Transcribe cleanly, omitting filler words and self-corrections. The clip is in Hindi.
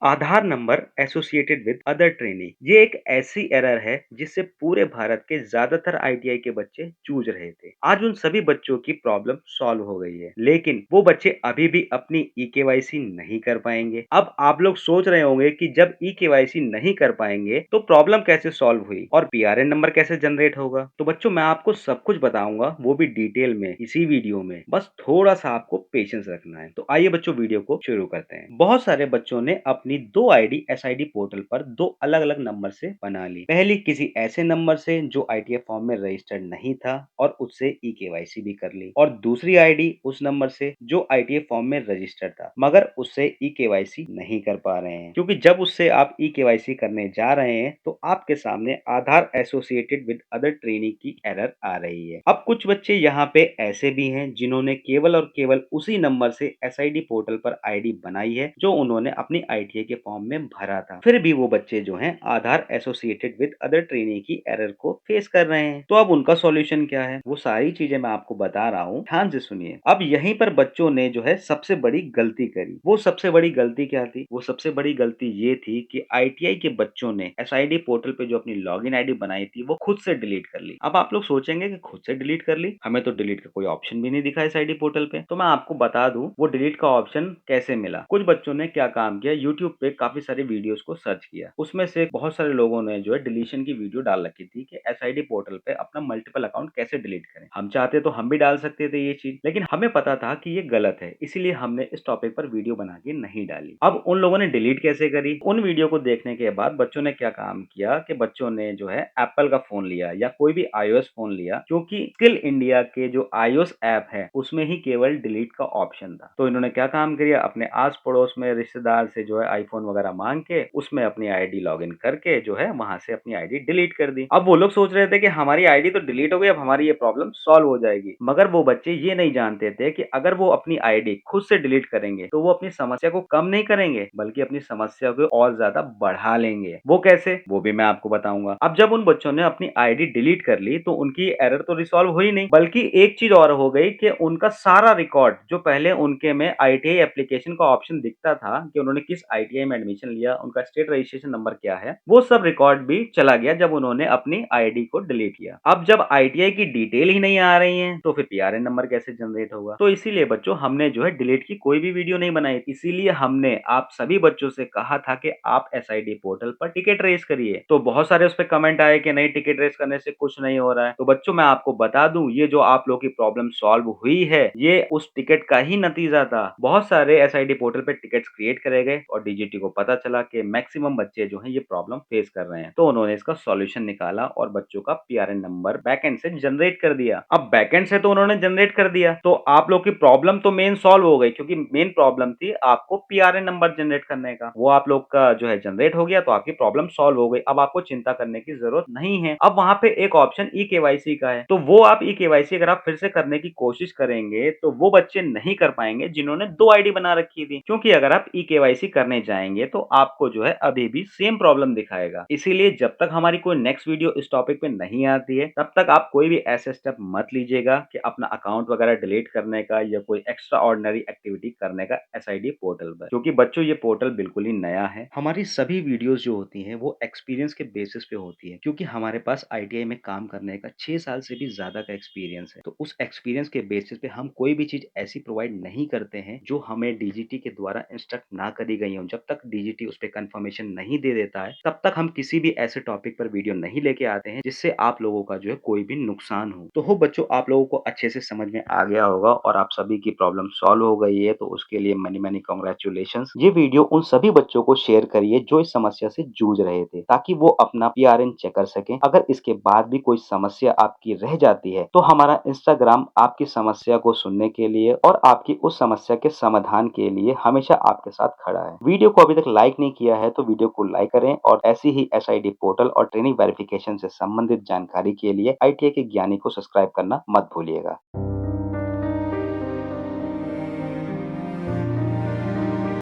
Aadhaar number associated with other training ये एक ऐसी एरर है जिससे पूरे भारत के ज्यादातर आईटीआई के बच्चे जूझ रहे थे। आज उन सभी बच्चों की प्रॉब्लम सॉल्व हो गई है, लेकिन वो बच्चे अभी भी अपनी ई केवाईसी नहीं कर पाएंगे। अब आप लोग सोच रहे होंगे कि जब ई केवाईसी नहीं कर पाएंगे तो प्रॉब्लम कैसे सॉल्व हुई और पीआरएन नंबर कैसे जनरेट होगा। तो बच्चों मैं आपको सब कुछ बताऊंगा, वो भी डिटेल में इसी वीडियो में। बस थोड़ा सा आपको पेशेंस रखना है। तो आइए बच्चों वीडियो को शुरू करते हैं। बहुत सारे बच्चों ने अपनी दो आईडी एसआईडी पोर्टल पर दो अलग अलग नंबर से बना ली। पहली किसी ऐसे नंबर से जो आईटीएफ फॉर्म में रजिस्टर्ड नहीं था और उससे ई केवाईसी भी कर ली, और दूसरी आईडी उस नंबर से जो आईटीएफ फॉर्म में रजिस्टर्ड था मगर उससे ई केवाईसी नहीं कर पा रहे हैं, क्योंकि जब उससे आप ई केवाईसी करने जा रहे हैं तो आपके सामने आधार एसोसिएटेड विद अदर ट्रेनिंग की एरर आ रही है। अब कुछ बच्चे यहाँ पे ऐसे भी हैं जिन्होंने केवल और केवल उसी नंबर से एसआईडी पोर्टल पर आईडी बनाई है जो उन्होंने अपनी आईटीआई के फॉर्म में भरा था। फिर भी वो बच्चे जो हैं आधार एसोसिएटेड विद अदर ट्रेनिंग की एरर को फेस कर रहे हैं। तो अब उनका सॉल्यूशन क्या है, वो सारी चीजें मैं आपको बता रहा हूँ, ध्यान से सुनिए। अब यहीं पर बच्चों ने जो है सबसे बड़ी गलती करी। वो सबसे बड़ी गलती क्या थी? वो सबसे बड़ी गलती ये थी कि आईटीआई के बच्चों ने एसआईडी पोर्टल पे जो अपनी लॉगिन आईडी बनाई थी वो खुद से डिलीट कर ली। अब आप लोग सोचेंगे कि खुद से डिलीट कर ली, हमें तो डिलीट का कोई ऑप्शन भी नहीं दिखा एसआईडी पोर्टल पे। तो मैं आपको बता दूं वो डिलीट का ऑप्शन कैसे मिला। कुछ बच्चों ने क्या काम किया, यूट्यूब पे काफी सारे वीडियोस को सर्च किया। उसमें से बहुत सारे लोगों ने जो है डिलीशन की वीडियो डाल रखी थी कि एसआईडी पोर्टल पे अपना मल्टीपल अकाउंट कैसे डिलीट करें। हम चाहते तो हम भी डाल सकते थे ये चीज, लेकिन हमें पता था कि ये गलत है, इसीलिए हमने इस टॉपिक पर वीडियो बना के नहीं डाली। अब उन लोगों ने डिलीट कैसे करी, उन वीडियो को देखने के बाद बच्चों ने क्या काम किया कि बच्चों ने जो है एप्पल का फोन लिया या कोई भी आईओएस फोन लिया, क्योंकि स्किल इंडिया के जो आईओएस ऐप है उसमें ही केवल डिलीट का ऑप्शन था। तो इन्होंने क्या काम किया, अपने आस पड़ोस में रिश्तेदार से जो है आईफोन वगैरह मांग के उसमें अपनी आईडी लॉगिन करके जो है वहां से अपनी आईडी डिलीट कर दी। अब वो लोग सोच रहे थे कि हमारी आईडी तो डिलीट हो गई, अब हमारी ये प्रॉब्लम सॉल्व हो जाएगी, मगर वो बच्चे ये नहीं जानते थे कि अगर वो अपनी आईडी खुद से डिलीट करेंगे तो वो अपनी समस्या को कम नहीं करेंगे बल्कि अपनी समस्या को और ज्यादा बढ़ा लेंगे। वो कैसे, वो भी मैं आपको बताऊंगा। अब जब उन बच्चों ने अपनी आईडी डिलीट कर ली तो उनकी एरर तो रिसॉल्व हुई नहीं, बल्कि एक चीज और हो गई कि उनका सारा रिकॉर्ड जो पहले उनके में आईटीआई एप्लीकेशन का ऑप्शन दिखता था कि उन्होंने किस आईटीआई में एडमिशन लिया, उनका स्टेट रजिस्ट्रेशन नंबर क्या है, वो सब रिकॉर्ड भी चला गया जब उन्होंने अपनी आईडी को डिलीट किया। अब जब आईटीआई की डिटेल ही नहीं आ रही है तो फिर पीआरएन नंबर कैसे जनरेट होगा। तो इसीलिए बच्चों हमने जो है डिलीट की कोई भी वीडियो नहीं बनाई, इसीलिए हमने आप सभी बच्चों से कहा था कि आप एसआईडी पोर्टल पर टिकट रेस करिए। तो बहुत सारे उस पर कमेंट आए कि नहीं टिकट रेस करने से कुछ नहीं हो रहा है। तो बच्चों मैं आपको बता दूं ये जो आप लोगों की प्रॉब्लम सॉल्व हुई है ये उस टिकट का ही नतीजा था। बहुत सारे एसआईडी पोर्टल पे टिकट्स क्रिएट करे गए और डीजीटी को पता चला कि मैक्सिमम बच्चे जो हैं ये प्रॉब्लम फेस कर रहे हैं, तो उन्होंने इसका सॉल्यूशन निकाला और बच्चों का पीआरएन नंबर बैकएंड से जनरेट कर दिया। अब बैकएंड से तो उन्होंने जनरेट कर दिया तो आप लोग की प्रॉब्लम तो मेन सॉल्व हो गई, क्योंकि मेन प्रॉब्लम थी आपको पीआरएन नंबर जनरेट करने का, वो आप लोग का जो है जनरेट हो गया तो आपकी प्रॉब्लम सॉल्व हो गई। अब आपको चिंता करने की जरूरत नहीं है। अब वहां पे एक ऑप्शन ई केवाईसी का है, तो वो आप ई केवाईसी अगर आप फिर से करने की कोशिश करेंगे तो वो बच्चे नहीं कर पाएंगे जिन्होंने दो आईडी बना रखी थी, क्योंकि अगर आप ई केवाईसी करने जाएंगे तो आपको जो है अभी भी सेम प्रॉब्लम दिखाएगा। इसीलिए जब तक हमारी कोई नेक्स्ट वीडियो इस टॉपिक पे नहीं आती है तब तक आप कोई भी ऐसे स्टेप मत लीजिएगा कि अपना अकाउंट वगैरह डिलीट करने का या कोई एक्स्ट्रा ऑर्डिनरी एक्टिविटी करने का एसआईडी पोर्टल पर, क्योंकि बच्चों ये पोर्टल बिल्कुल ही नया है। हमारी सभी वीडियोस जो होती हैं वो एक्सपीरियंस के बेसिस पे होती है, क्योंकि हमारे पास आईटीआई में काम करने का 6 साल से भी ज्यादा का एक्सपीरियंस है। तो उस एक्सपीरियंस के बेसिस पे हम कोई भी चीज ऐसी प्रोवाइड नहीं करते हैं जो हमें डीजीटी के द्वारा इंस्ट्रक्ट ना करी गई हो। जब तक डीजीटी उस पर कंफर्मेशन नहीं दे देता है तब तक हम किसी भी ऐसे टॉपिक पर वीडियो नहीं लेके आते हैं जिससे आप लोगों का जो है कोई भी नुकसान हो। तो हो बच्चों आप लोगों को अच्छे से समझ में आ गया होगा और आप सभी की प्रॉब्लम सॉल्व हो गई है, तो उसके लिए मनी मनी कॉन्ग्रेचुलेशंस। ये वीडियो उन सभी बच्चों को शेयर करिए जो इस समस्या से जूझ रहे थे, ताकि वो अपना पीआरएन चेक कर सकें। अगर इसके बाद भी कोई समस्या आपकी रह जाती है तो हमारा इंस्टाग्राम आपकी समस्या को सुनने के लिए और आपकी उस समस्या के समाधान के लिए हमेशा आपके साथ खड़ा है। वीडियो को अभी तक लाइक नहीं किया है तो वीडियो को लाइक करें और ऐसी ही एसआईडी पोर्टल और ट्रेनिंग वेरिफिकेशन से संबंधित जानकारी के लिए आईटीआई के ज्ञानी को सब्सक्राइब करना मत भूलिएगा।